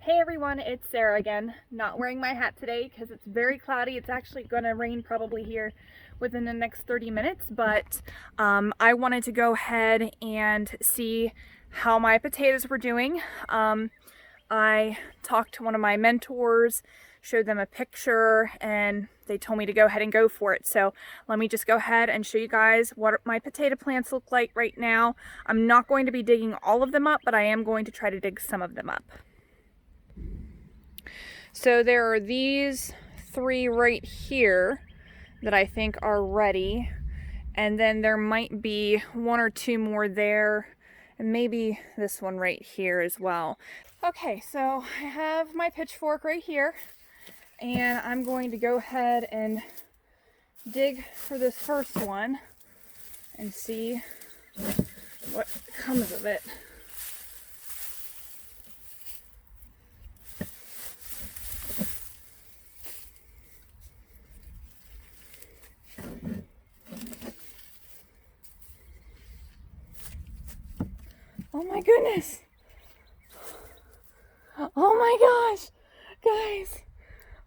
Hey everyone, it's Sarah again. Not wearing my hat today because it's very cloudy. It's actually going to rain probably here within the next 30 minutes, but I wanted to go ahead and see how my potatoes were doing. I talked to one of my mentors, showed them a picture, and they told me to go ahead and go for it. So let me just go ahead and show you guys what my potato plants look like right now. I'm not going to be digging all of them up, but I am going to try to dig some of them up. So there are these three right here that I think are ready. And then there might be one or two more there, and maybe this one right here as well. Okay, so I have my pitchfork right here, and I'm going to go ahead and dig for this first one and see what comes of it. Oh my goodness! Oh my gosh! Guys,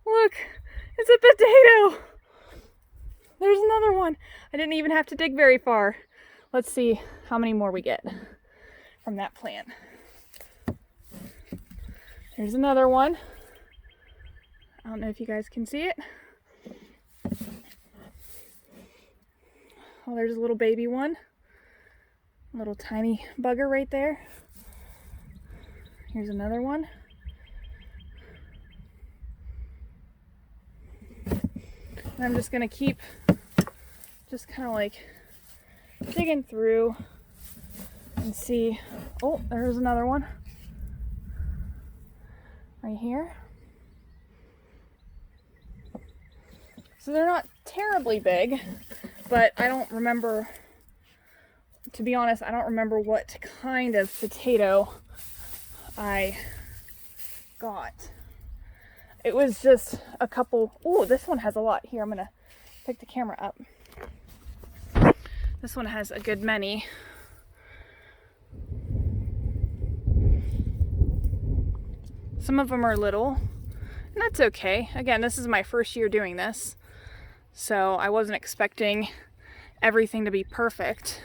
look! It's a potato! There's another one. I didn't even have to dig very far. Let's see how many more we get from that plant. There's another one. I don't know if you guys can see it. Oh, there's a little baby one. Little tiny bugger right there. Here's another one. And I'm just gonna keep just kind of like digging through and see. Oh, there's another one right here. So they're not terribly big, but I don't remember, to be honest, I don't remember what kind of potato I got. It was just a couple. Oh, this one has a lot. Here, I'm gonna pick the camera up. This one has a good many. Some of them are little, and that's okay. Again, this is my first year doing this, so I wasn't expecting everything to be perfect.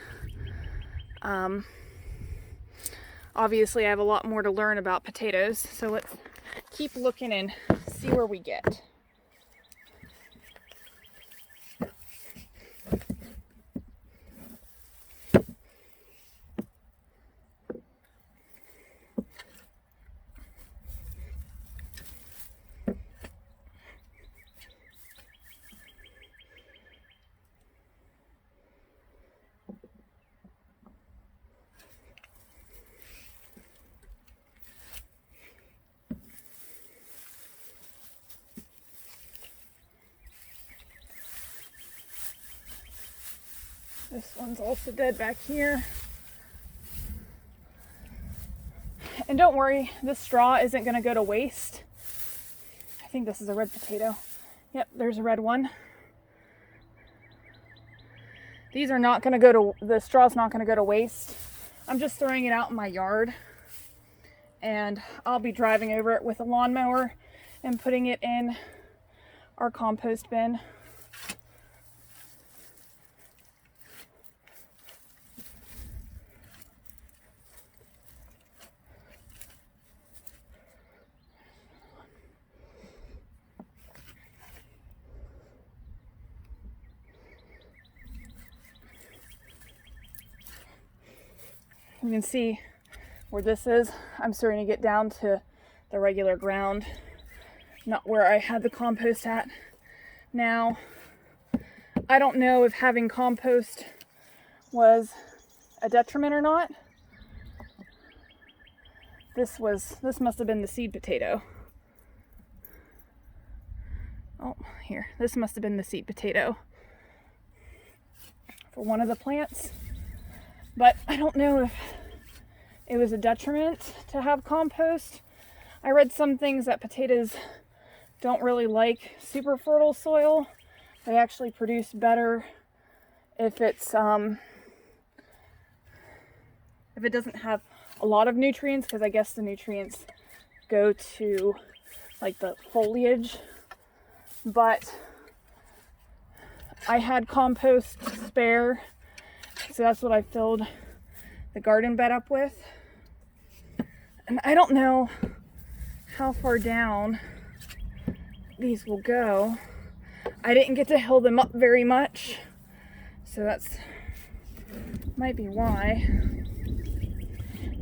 Obviously, I have a lot more to learn about potatoes, so let's keep looking and see where we get. This one's also dead back here. And don't worry, this straw isn't going to go to waste. I think this is a red potato. Yep, there's a red one. These are not going to go to, the straw's not going to go to waste. I'm just throwing it out in my yard. And I'll be driving over it with a lawnmower and putting it in our compost bin. You can see where this is. I'm starting to get down to the regular ground, not where I had the compost at. Now, I don't know if having compost was a detriment or not. This must have been the seed potato. Oh, here, this must have been the seed potato for one of the plants. But I don't know if it was a detriment to have compost. I read some things that potatoes don't really like super fertile soil. They actually produce better if it's if it doesn't have a lot of nutrients, because I guess the nutrients go to like the foliage, but I had compost spare, so that's what I filled the garden bed up with. And I don't know how far down these will go. I didn't get to hill them up very much, so that's might be why.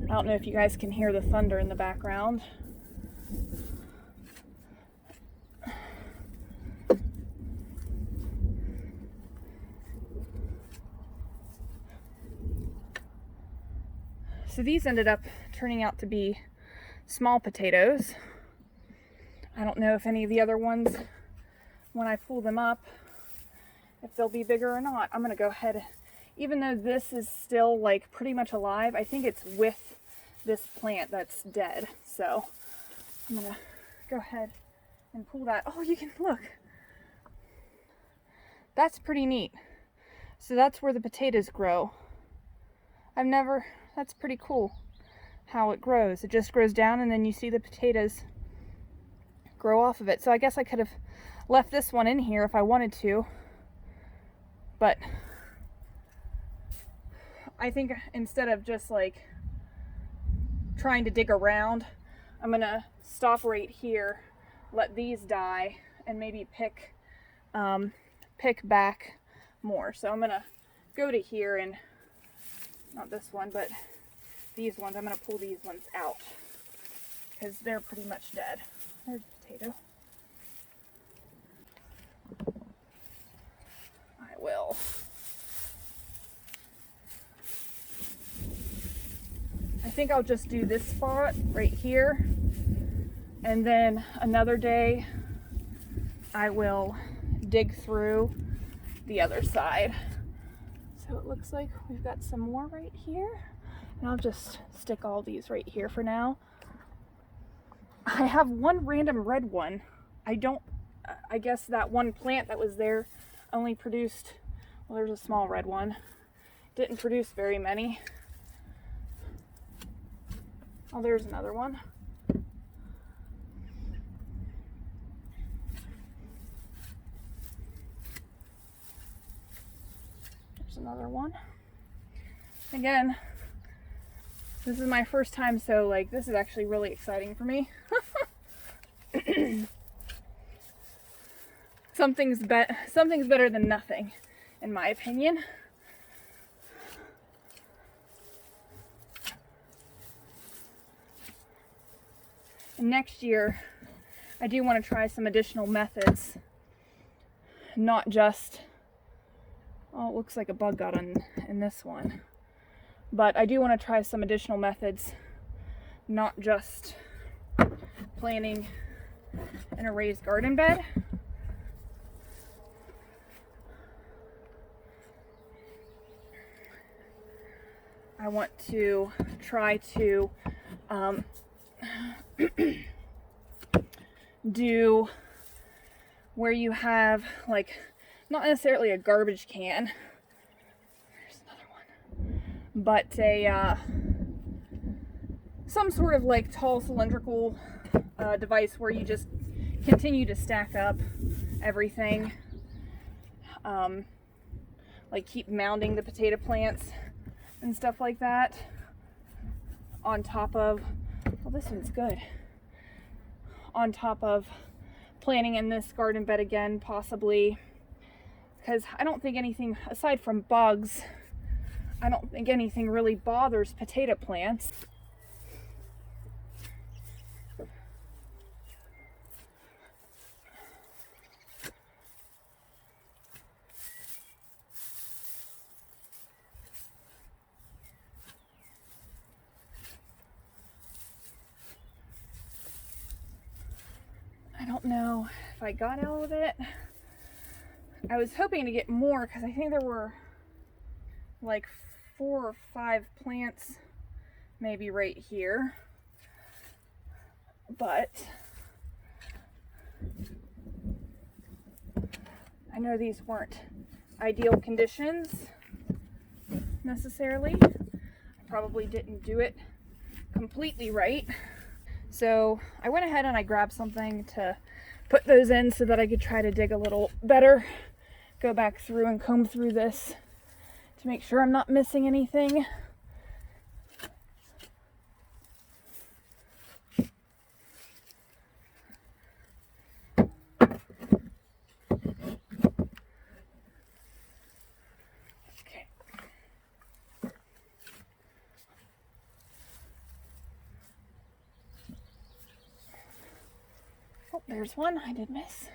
I don't know if you guys can hear the thunder in the background. So these ended up turning out to be small potatoes. I don't know if any of the other ones, when I pull them up, if they'll be bigger or not. I'm gonna go ahead, even though this is still like pretty much alive, I think it's with this plant that's dead. So I'm gonna go ahead and pull that. Oh, you can look. That's pretty neat. So that's where the potatoes grow. That's pretty cool how it grows. It just grows down and then you see the potatoes grow off of it. So I guess I could have left this one in here if I wanted to, but I think instead of just like trying to dig around, I'm gonna stop right here, let these die, and maybe pick back more. So I'm gonna go to here, and not this one, but these ones, I'm gonna pull these ones out because they're pretty much dead. There's a potato. I will. I think I'll just do this spot right here, and then another day I will dig through the other side. So it looks like we've got some more right here, and I'll just stick all these right here for now. I have one random red one. I guess that one plant that was there only produced, well, there's a small red one. Didn't produce very many. Oh, there's another one. There's another one. Again, this is my first time, so like this is actually really exciting for me. Something's better than nothing, in my opinion. And next year, I do want to try some additional methods, not just, oh, it looks like a bug got in this one. But I do want to try some additional methods, not just planting in a raised garden bed. I want to try to do where you have like not necessarily a garbage can, there's another one, but a some sort of like tall cylindrical device where you just continue to stack up everything, like keep mounding the potato plants and stuff like that on top of, well, this one's good, on top of planting in this garden bed again, possibly, because I don't think anything, aside from bugs, I don't think anything really bothers potato plants. I don't know if I got all of it. I was hoping to get more because I think there were like 4 or 5 plants maybe right here. But I know these weren't ideal conditions necessarily. I probably didn't do it completely right. So I went ahead and I grabbed something to put those in so that I could try to dig a little better, go back through and comb through this to make sure I'm not missing anything. Oh, there's one I did miss.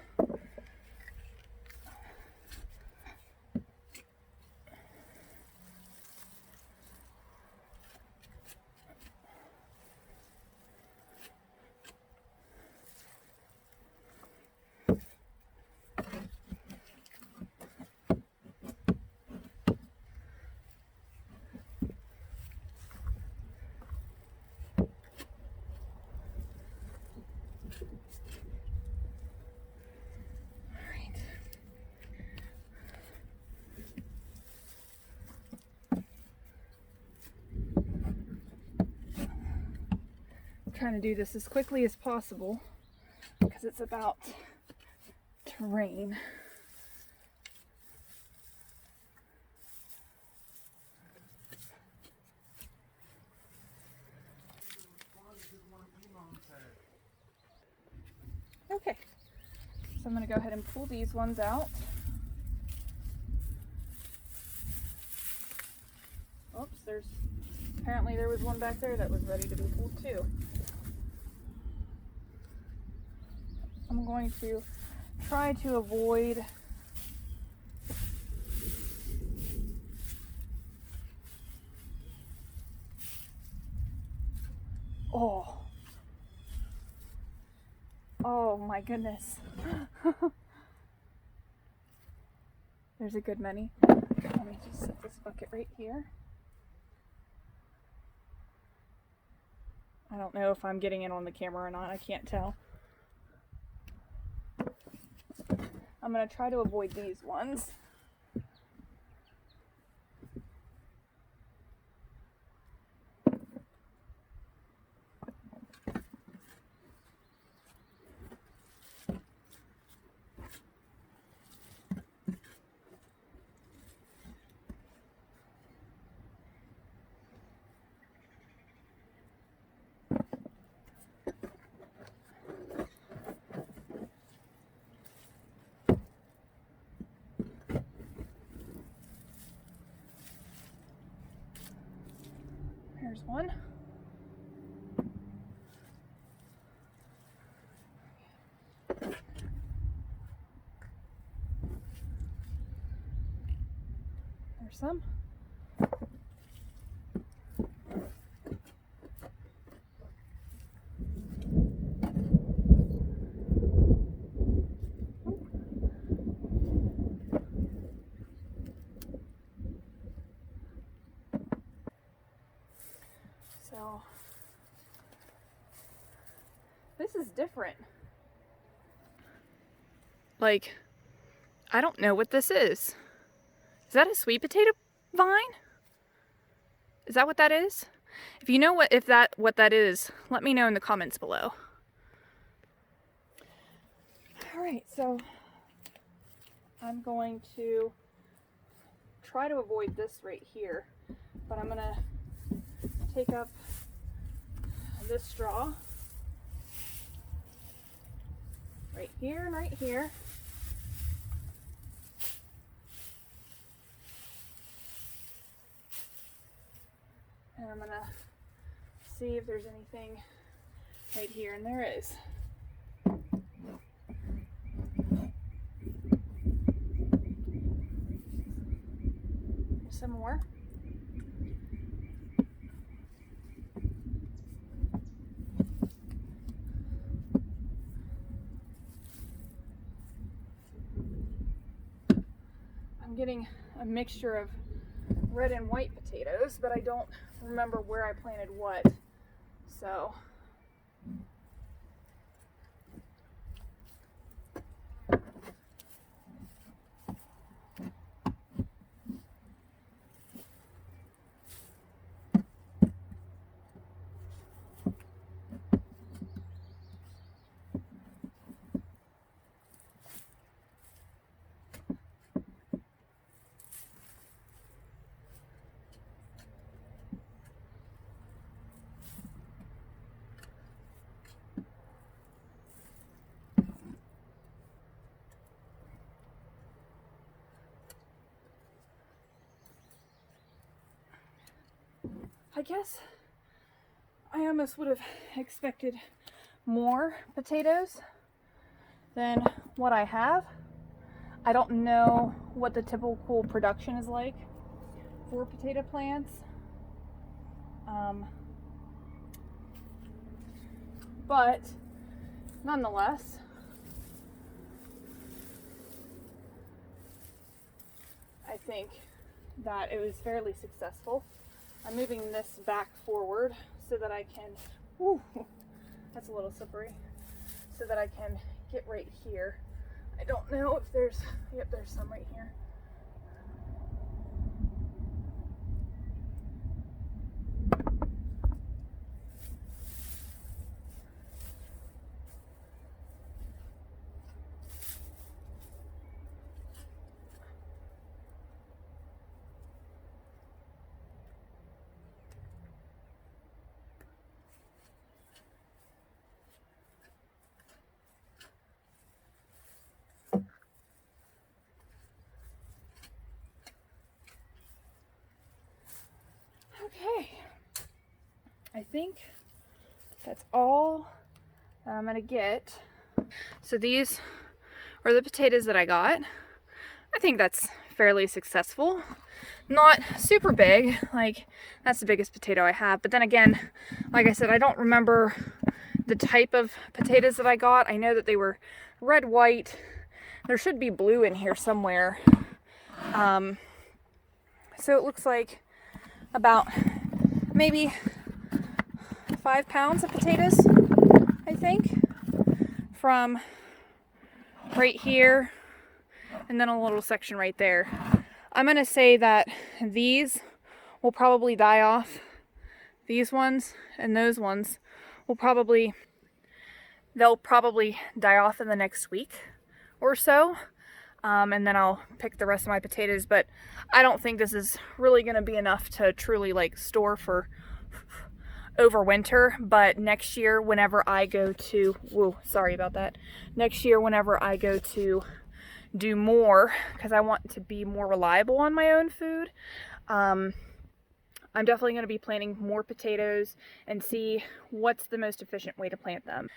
Trying to do this as quickly as possible because it's about to rain. Okay, so I'm going to go ahead and pull these ones out. Oops, apparently there was one back there that was ready to be pulled too. I'm going to try to avoid oh my goodness. There's a good many. Let me just set this bucket right here. I don't know if I'm getting it on the camera or not, I can't tell. I'm going to try to avoid these ones. Here's one. There's some. So, this is different. Like, I don't know what this is. Is that a sweet potato vine? Is that what that is? If you know what that is, let me know in the comments below. Alright, so I'm going to try to avoid this right here, but I'm gonna take up this straw right here and right here. And I'm gonna see if there's anything right here, and there is. Some more. I'm getting a mixture of red and white potatoes, but I don't remember where I planted what. So I guess I almost would have expected more potatoes than what I have. I don't know what the typical production is like for potato plants. But nonetheless, I think that it was fairly successful. I'm moving this back forward so that I can, ooh, that's a little slippery, so that I can get right here. I don't know if there's, yep, there's some right here. Okay, I think that's all that I'm gonna get. So these are the potatoes that I got. I think that's fairly successful. Not super big, like that's the biggest potato I have. But then again, like I said, I don't remember the type of potatoes that I got. I know that they were red, white. There should be blue in here somewhere. So it looks like about maybe 5 pounds of potatoes, I think, from right here and then a little section right there. I'm gonna say that these will probably die off. These ones and those ones will probably, they'll probably die off in the next week or so. And then I'll pick the rest of my potatoes, but I don't think this is really going to be enough to truly like store for over winter. But next year, whenever I go to, whoa, sorry about that. Next year, whenever I go to do more, because I want to be more reliable on my own food, I'm definitely going to be planting more potatoes and see what's the most efficient way to plant them.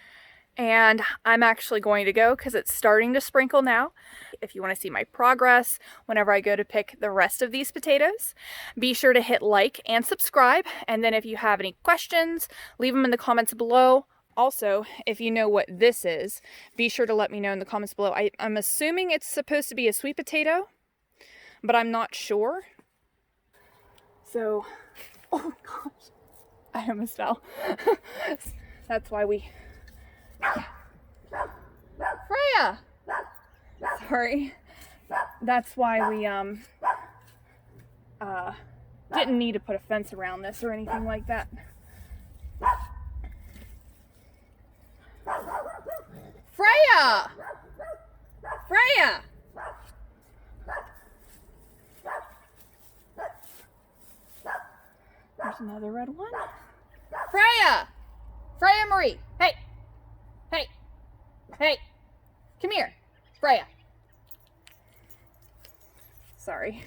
And I'm actually going to go because it's starting to sprinkle now. If you want to see my progress whenever I go to pick the rest of these potatoes, be sure to hit like and subscribe. And then if you have any questions, leave them in the comments below. Also, if you know what this is, be sure to let me know in the comments below. I'm assuming it's supposed to be a sweet potato, but I'm not sure. So, oh gosh, I almost fell. That's why we... Freya! Sorry. That's why we didn't need to put a fence around this or anything like that. Freya! Freya! There's another red one. Freya! Freya Marie! Hey! Hey! Hey! Come here! Freya! Sorry.